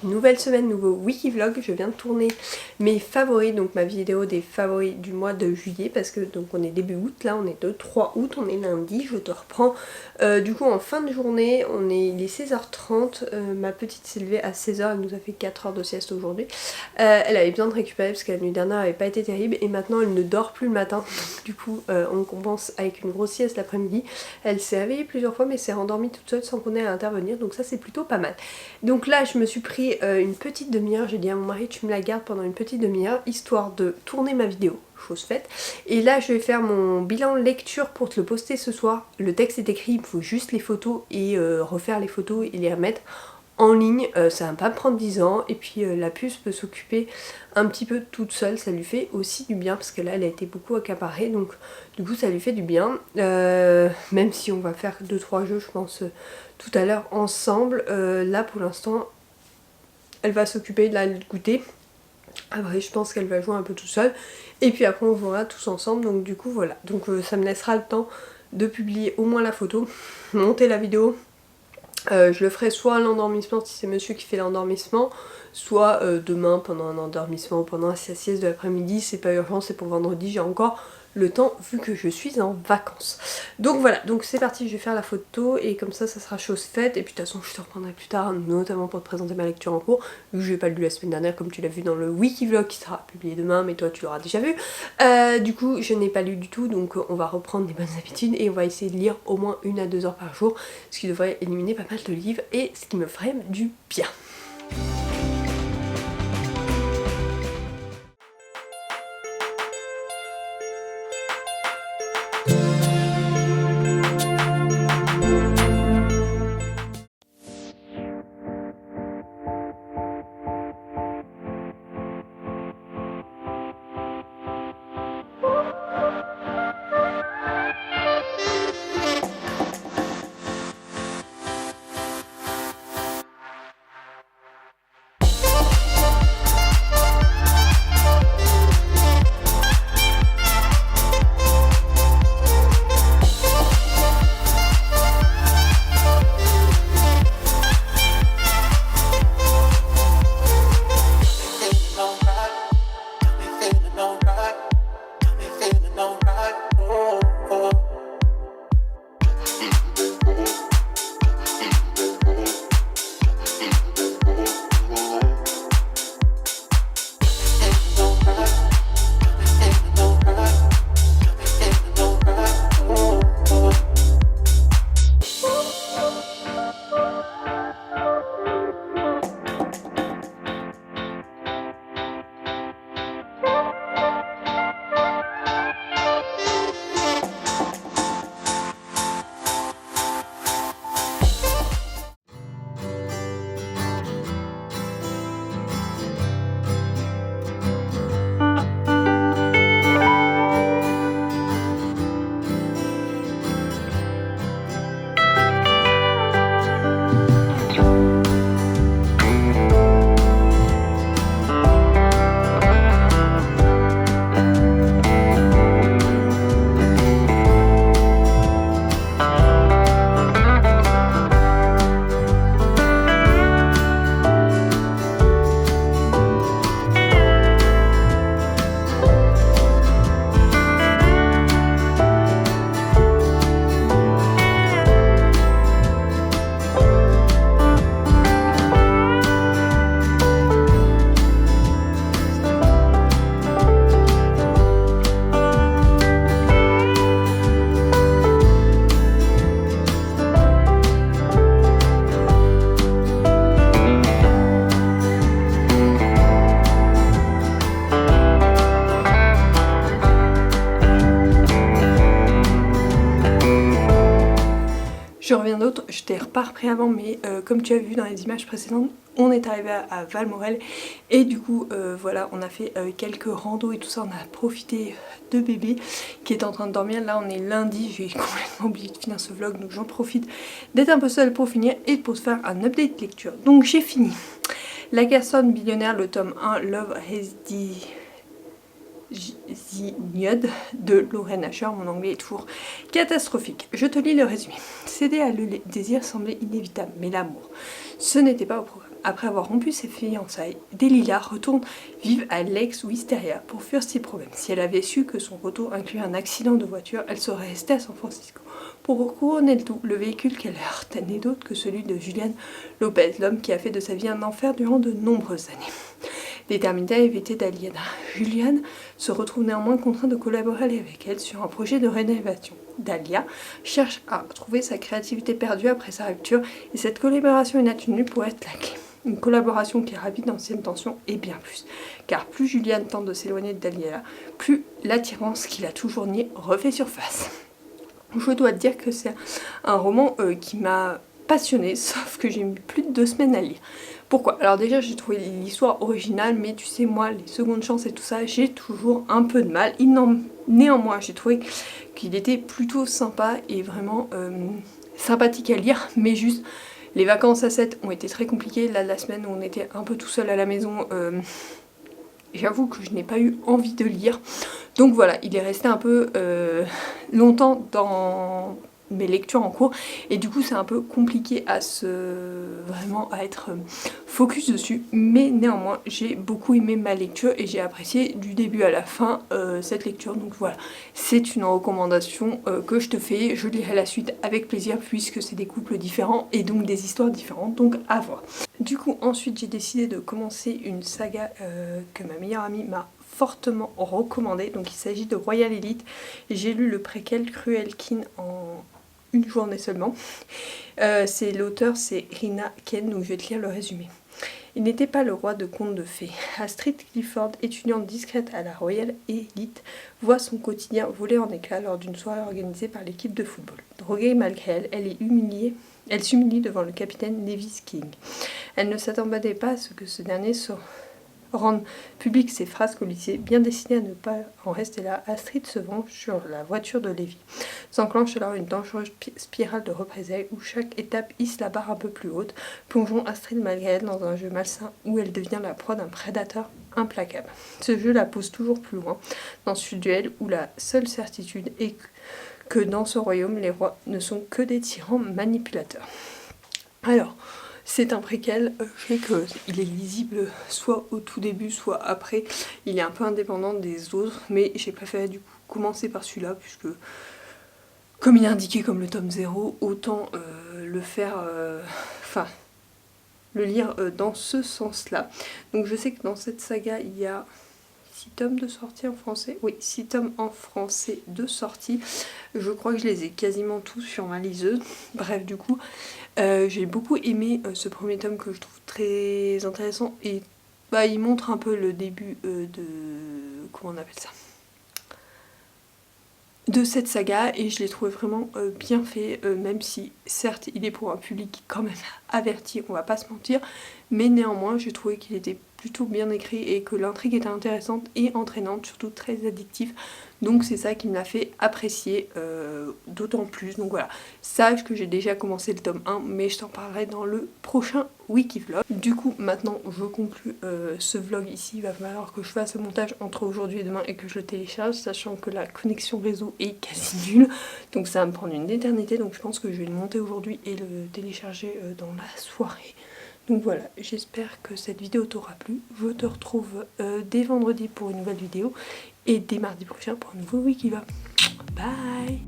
Nouvelle semaine, nouveau Wikivlog. Je viens de tourner mes favoris, donc ma vidéo des favoris du mois de juillet, parce que donc on est début août, là on est le 3 août, on est lundi, je te reprends du coup en fin de journée, il est 16h30, ma petite s'est levée à 16h, elle nous a fait 4 heures de sieste aujourd'hui, elle avait besoin de récupérer parce que la nuit dernière avait pas été terrible et maintenant elle ne dort plus le matin, donc du coup on compense avec une grosse sieste l'après-midi. Elle s'est réveillée plusieurs fois mais s'est rendormie toute seule sans qu'on ait à intervenir, donc ça c'est plutôt pas mal. Donc là je me suis pris une petite demi-heure, j'ai dit à mon mari tu me la gardes pendant une petite demi-heure histoire de tourner ma vidéo, chose faite. Et là je vais faire mon bilan lecture pour te le poster ce soir. Le texte est écrit, il me faut juste les photos et refaire les photos et les remettre en ligne. Ça va pas me prendre 10 ans et puis la puce peut s'occuper un petit peu toute seule, ça lui fait aussi du bien parce que là elle a été beaucoup accaparée, donc du coup ça lui fait du bien, même si on va faire 2-3 jeux je pense tout à l'heure ensemble. Là pour l'instant elle va s'occuper de la goûter. Après je pense qu'elle va jouer un peu tout seule et puis après on jouera tous ensemble, donc du coup voilà. Donc ça me laissera le temps de publier au moins la photo, monter la vidéo. Je le ferai soit à l'endormissement si c'est monsieur qui fait l'endormissement, soit demain pendant un endormissement ou pendant sa sieste de l'après-midi. C'est pas urgent, c'est pour vendredi, j'ai encore le temps vu que je suis en vacances. Donc voilà, donc c'est parti, je vais faire la photo et comme ça sera chose faite. Et puis de toute façon je te reprendrai plus tard, notamment pour te présenter ma lecture en cours, vu que je n'ai pas lu la semaine dernière comme tu l'as vu dans le Wikivlog qui sera publié demain, mais toi tu l'auras déjà vu. Du coup je n'ai pas lu du tout, donc on va reprendre des bonnes habitudes et on va essayer de lire au moins 1 à 2 heures par jour, ce qui devrait éliminer pas mal de livres et ce qui me ferait du bien. Je reviens d'autres, je t'ai pas repris avant, mais comme tu as vu dans les images précédentes, on est arrivé à Valmorel et du coup voilà, on a fait quelques randos et tout ça, on a profité de bébé qui est en train de dormir. Là on est lundi, j'ai complètement oublié de finir ce vlog, donc j'en profite d'être un peu seule pour finir et pour se faire un update lecture. Donc j'ai fini La Garçonne Billionnaire, le tome 1, Love Has Zinniud de Lorraine Asher. Mon anglais est toujours catastrophique. Je te lis le résumé. Céder à le désir semblait inévitable, mais l'amour, ce n'était pas au programme. Après avoir rompu ses fiançailles, Delilah retourne vivre à Lake-Wisteria pour fuir ses problèmes. Si elle avait su que son retour incluait un accident de voiture, elle serait restée à San Francisco. Pour couronner le tout, le véhicule qu'elle heurte n'est d'autre que celui de Julian Lopez, l'homme qui a fait de sa vie un enfer durant de nombreuses années. Déterminée à éviter Daliana, Julian se retrouve néanmoins contraint de collaborer avec elle sur un projet de rénovation. Dahlia cherche à trouver sa créativité perdue après sa rupture et cette collaboration inattendue pourrait être la clé. Une collaboration qui ravive d'anciennes tensions et bien plus. Car plus Julian tente de s'éloigner de Dahlia, plus l'attirance qu'il a toujours niée refait surface. Je dois te dire que c'est un roman qui m'a passionnée, sauf que j'ai mis plus de 2 semaines à lire. Pourquoi? Alors déjà j'ai trouvé l'histoire originale, mais tu sais moi, les secondes chances et tout ça, j'ai toujours un peu de mal. Néanmoins j'ai trouvé qu'il était plutôt sympa et vraiment sympathique à lire, mais juste les vacances à 7 ont été très compliquées. Là la semaine où on était un peu tout seul à la maison, j'avoue que je n'ai pas eu envie de lire. Donc voilà, il est resté un peu longtemps dans mes lectures en cours et du coup c'est un peu compliqué à vraiment à être focus dessus, mais néanmoins j'ai beaucoup aimé ma lecture et j'ai apprécié du début à la fin cette lecture. Donc voilà, c'est une recommandation que je te fais. Je lirai la suite avec plaisir puisque c'est des couples différents et donc des histoires différentes, donc à voir. Du coup ensuite j'ai décidé de commencer une saga que ma meilleure amie m'a fortement recommandée. Donc il s'agit de Royal Elite. J'ai lu le préquel Cruel Kin en une journée seulement. L'auteur c'est Rina Ken, donc je vais te lire le résumé. Il n'était pas le roi de contes de fées. Astrid Clifford, étudiante discrète à la Royal Elite, voit son quotidien voler en éclats lors d'une soirée organisée par l'équipe de football. Droguée malgré elle, elle s'humilie devant le capitaine Nevis King. Elle ne s'attendait pas à ce que ce dernier rendre public ses phrases au lycée. Bien décidée à ne pas en rester là, Astrid se venge sur la voiture de Lévi. S'enclenche alors une dangereuse spirale de représailles où chaque étape hisse la barre un peu plus haute, plongeant Astrid malgré elle dans un jeu malsain où elle devient la proie d'un prédateur implacable. Ce jeu la pousse toujours plus loin dans ce duel où la seule certitude est que dans ce royaume, les rois ne sont que des tyrans manipulateurs. Alors, c'est un préquel, je sais qu'il est lisible soit au tout début, soit après. Il est un peu indépendant des autres, mais j'ai préféré du coup commencer par celui-là, puisque comme il est indiqué comme le tome 0, autant le faire, le lire dans ce sens-là. Donc je sais que dans cette saga, il y a 6 tomes de sortie en français. Oui, 6 tomes en français de sortie. Je crois que je les ai quasiment tous sur ma liseuse. Bref, du coup, j'ai beaucoup aimé ce premier tome que je trouve très intéressant. Et bah, il montre un peu le début de... comment on appelle ça, de cette saga, et je l'ai trouvé vraiment bien fait, même si certes il est pour un public quand même averti, on va pas se mentir, mais néanmoins j'ai trouvé qu'il était plutôt bien écrit et que l'intrigue était intéressante et entraînante, surtout très addictive. Donc c'est ça qui me l'a fait apprécier d'autant plus. Donc voilà, sache que j'ai déjà commencé le tome 1, mais je t'en parlerai dans le prochain wiki vlog. Du coup maintenant je conclue ce vlog ici. Il va falloir que je fasse le montage entre aujourd'hui et demain et que je le télécharge, sachant que la connexion réseau est quasi nulle, donc ça va me prendre une éternité. Donc je pense que je vais le monter aujourd'hui et le télécharger dans la soirée. Donc voilà, j'espère que cette vidéo t'aura plu. Je te retrouve dès vendredi pour une nouvelle vidéo et dès mardi prochain pour un nouveau wiki vlog. Bye.